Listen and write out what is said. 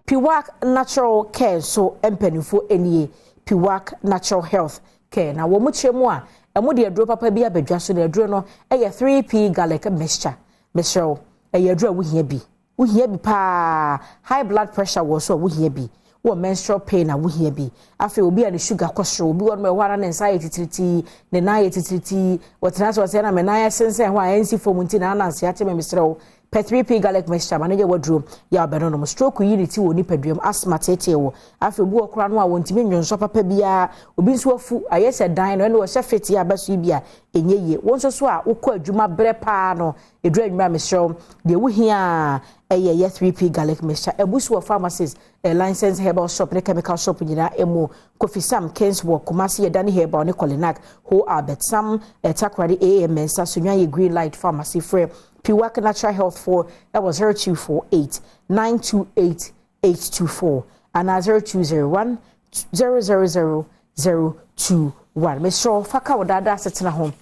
Piwak natural care so empenifo enie Piwak natural health care na wo mu chemu a emo de aduro papa bi abadwa so na aduro no eye 3p garlic mixture mesro eye aduro wo hia bi pa high blood pressure wo so wo hia bi wo menstrual pain na wo hia bi afi obi a ne sugar cholesterol obi won me hwara ne anxiety titiriti ne na ye titiriti wo tena so se na me na ye sense ho a ensi fomunti na ananse ate me mesro per 3p garlic mixture manager wadroom ya obeno no stroke unity wo nipaduam asthma tete wo afi obi okura no a wontimi nwonso papa bia obi nso afu ayese dan no ne wo hye fiti abaso bia enyeye wonso so a wokọ adwuma bre pa no edru adwuma mesro de wo hia eye 3p garlic mixture ebusu of pharmacies a licensed herbal shop ne chemical shop nyina emu Kofi Sam Kenswo Kumasi ye dani herbal ne Kolinak ho Albert Sam Takradi AM Sunwa ye Green Light Pharmacy free Piwak Natural Health for that was 0248 928 824 and 0201 000 021. Mr. Faka wadada setena home.